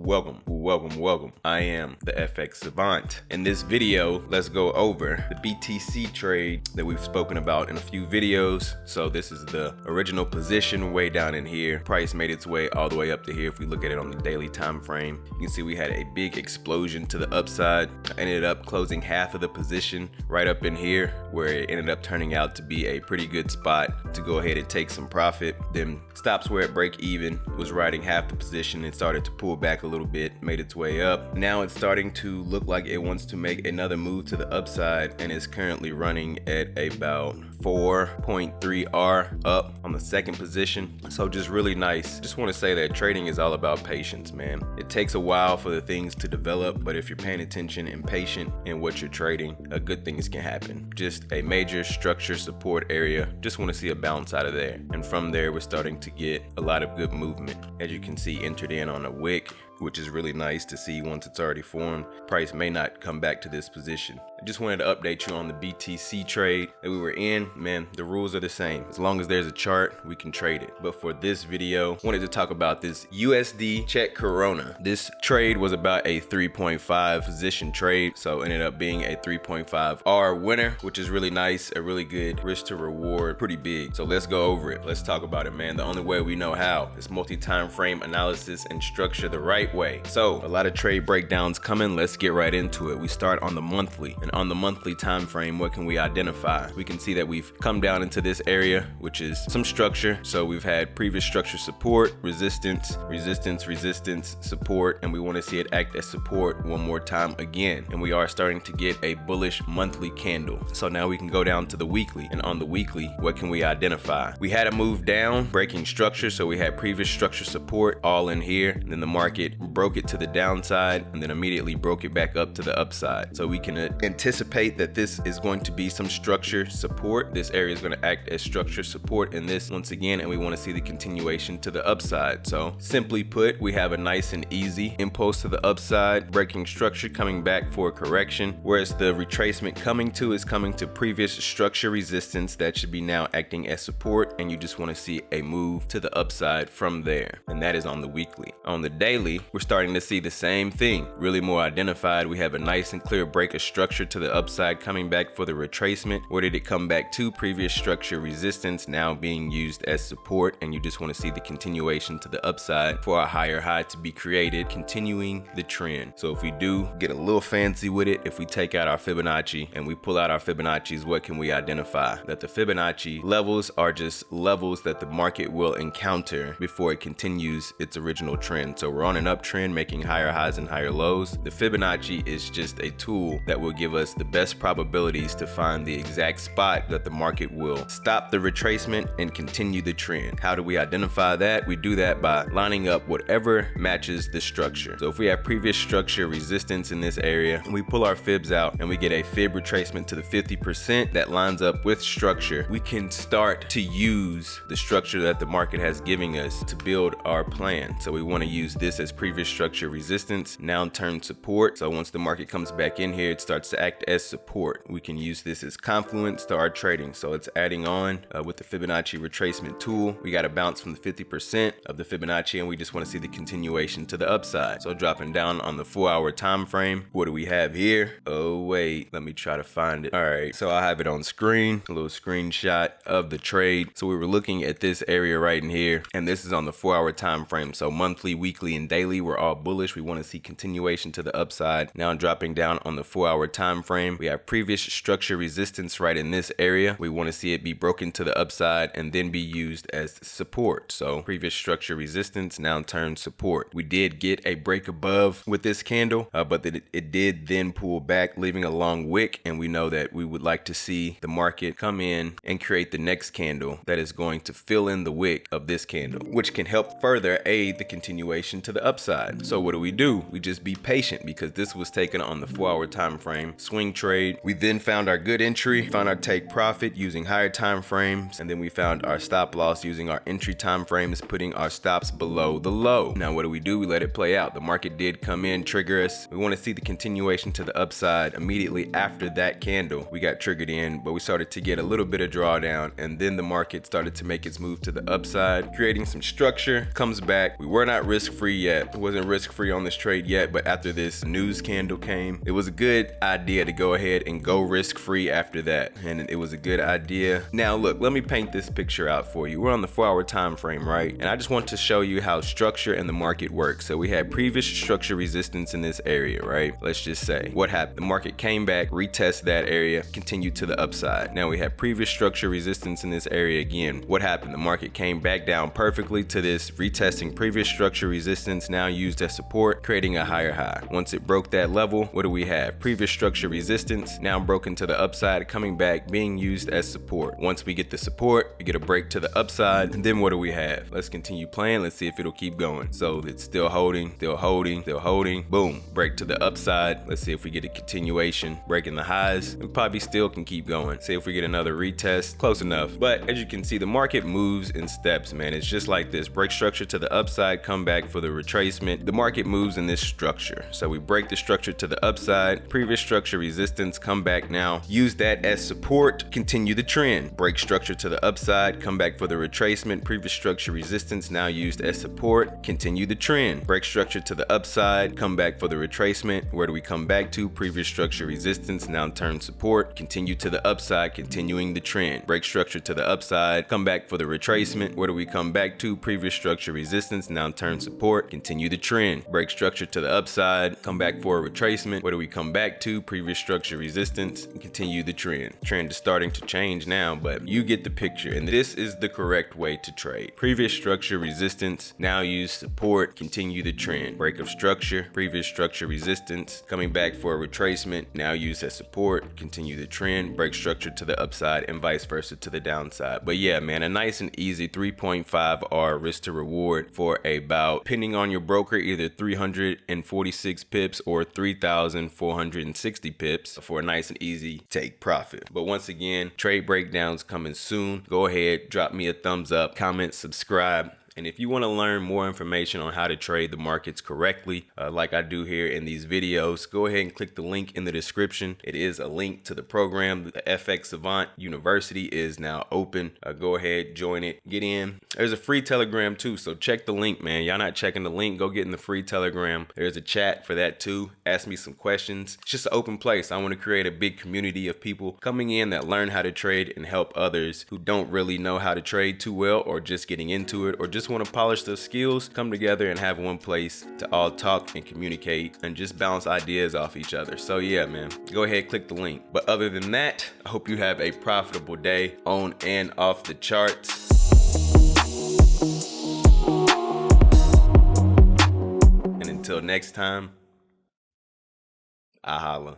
Welcome. I am the FX Savant. In this video, let's go over the BTC trade that we've spoken about in a few videos. So this is the original position way down in here. Price made its way all the way up to here. If we look at it on the daily time frame, you can see we had a big explosion to the upside. I ended up closing half of the position right up in here, where it ended up turning out to be a pretty good spot to go ahead and take some profit. Then stops where it break even, was riding half the position and started to pull back a little bit, made its way up. Now it's starting to look like it wants to make another move to the upside and is currently running at about 4.3R up on the second position. So just really nice. Just want to say that trading is all about patience, man. It takes a while for the things to develop, but if you're paying attention and patient in what you're trading, good things can happen. Just a major structure support area. Just want to see a bounce out of there. And from there, we're starting to get a lot of good movement. As you can see, entered in on a wick, which is really nice to see once it's already formed. Price may not come back to this position. I just wanted to update you on the BTC trade that we were in. Man, the rules are the same. As long as there's a chart, we can trade it. But for this video, I wanted to talk about this USD Czech Corona. This trade was about a 3.5 position trade, so ended up being a 3.5R winner, which is really nice, a really good risk to reward, pretty big. So let's go over it. Let's talk about it, man. The only way we know how is multi-time frame analysis and structure the right way. So a lot of trade breakdowns coming. Let's get right into it. We start on the monthly, and on the monthly time frame, what can we identify? We can see that we've come down into this area, which is some structure. So we've had previous structure support, resistance, support, and we want to see it act as support one more time again. And we are starting to get a bullish monthly candle. So now we can go down to the weekly, and on the weekly, what can we identify? We had a move down, breaking structure. So we had previous structure support all in here, and then the market broke it to the downside and then immediately broke it back up to the upside. So we can anticipate that this is going to be some structure support. This area is going to act as structure support in this once again, and we want to see the continuation to the upside. So simply put, we have a nice and easy impulse to the upside, breaking structure, coming back for a correction, whereas the retracement coming to previous structure resistance that should be now acting as support, and you just want to see a move to the upside from there. And that is on the weekly. On the daily, we're starting to see the same thing, really more identified. We have a nice and clear break of structure to the upside, coming back for the retracement. Where did it come back to? Previous structure resistance, now being used as support, and you just want to see the continuation to the upside for a higher high to be created, continuing the trend. So if we do get a little fancy with it, if we take out our Fibonacci and we pull out our Fibonacci's, what can we identify? That the Fibonacci levels are just levels that the market will encounter before it continues its original trend. So we're on an uptrend, making higher highs and higher lows. The Fibonacci is just a tool that will give us the best probabilities to find the exact spot that the market will stop the retracement and continue the trend. How do we identify that? We do that by lining up whatever matches the structure. So if we have previous structure resistance in this area, and we pull our fibs out and we get a fib retracement to the 50% that lines up with structure, we can start to use the structure that the market has giving us to build our plan. So we want to use this as previous structure resistance, now turn support. So once the market comes back in here, it starts to act as support. We can use this as confluence to our trading. So it's adding on with the Fibonacci retracement tool. We got a bounce from the 50% of the Fibonacci, and we just want to see the continuation to the upside. So dropping down on the 4-hour time frame, what do we have here? Oh wait, let me try to find it. All right, so I have it on screen, a little screenshot of the trade. So we were looking at this area right in here, and this is on the 4-hour time frame. So monthly, weekly, and daily, we're all bullish. We want to see continuation to the upside. Now dropping down on the 4-hour time frame, we have previous structure resistance right in this area. We want to see it be broken to the upside and then be used as support. So previous structure resistance, now turn support. We did get a break above with this candle, but it did then pull back, leaving a long wick, and we know that we would like to see the market come in and create the next candle that is going to fill in the wick of this candle, which can help further aid the continuation to the upside. So what do? We just be patient, because this was taken on the 4-hour time frame. swing trade. We then found our good entry, found our take profit using higher time frames, and then we found our stop loss using our entry time frames, putting our stops below the low. Now what do? We let it play out. The market did come in, trigger us. We want to see the continuation to the upside. Immediately after that candle, we got triggered in, but we started to get a little bit of drawdown, and then the market started to make its move to the upside, creating some structure, comes back. We were not risk-free yet. It wasn't risk-free on this trade yet, but after this news candle came, it was a good idea to go ahead and go risk-free after that, and it was a good idea. Now look, let me paint this picture out for you. We're on the 4-hour time frame, right? And I just want to show you how structure and the market works. So we had previous structure resistance in this area, right? Let's just say what happened. The market came back, retest that area, continued to the upside. Now we had previous structure resistance in this area again. What happened? The market came back down perfectly to this, retesting previous structure resistance, now used as support, creating a higher high. Once it broke that level, what do we have? Previous structure resistance, now broken to the upside, coming back, being used as support. Once we get the support, we get a break to the upside, and then what do we have? Let's continue playing. Let's see if it'll keep going. So it's still holding, still holding, still holding. Boom, break to the upside. Let's see if we get a continuation, breaking the highs. We probably still can keep going. See if we get another retest. Close enough. But as you can see, the market moves in steps, man. It's just like this. Break structure to the upside, come back for the retracement. The market moves in this structure. So we break the structure to the upside, previous structure resistance, come back now, use that as support, continue the trend. Break structure to the upside, come back for the retracement, previous structure resistance, now used as support, continue the trend. Break structure to the upside, come back for the retracement. Where do we come back to? Previous structure resistance, now turn support, continue to the upside, continuing the trend. Break structure to the upside, come back for the retracement. Where do we come back to? Previous structure resistance, now turn support, continue the trend. Break structure to the upside, come back for a retracement. Where do we come back to? Previous structure resistance, continue the trend. Trend is starting to change now, but you get the picture, and this is the correct way to trade. Previous structure resistance, now use support, continue the trend. Break of structure, previous structure resistance, coming back for a retracement, now use as support, continue the trend. Break structure to the upside and vice versa to the downside. But yeah, man, a nice and easy 3.5R risk to reward for about, depending on your broker, either 346 pips or 3,460 pips for a nice and easy take profit. But once again, trade breakdowns coming soon. Go ahead, drop me a thumbs up, comment, subscribe. And if you want to learn more information on how to trade the markets correctly, like I do here in these videos, go ahead and click the link in the description. It is a link to the program. The FX Savant University is now open. Go ahead, join it, get in. There's a free Telegram too, so check the link, man. Y'all not checking the link, go get in the free Telegram. There's a chat for that too. Ask me some questions. It's just an open place. I want to create a big community of people coming in that learn how to trade and help others who don't really know how to trade too well, or just getting into it, or just want to polish those skills, come together and have one place to all talk and communicate and just bounce ideas off each other. So yeah, man, go ahead, click the link. But other than that, I hope you have a profitable day on and off the charts. And until next time, I holla.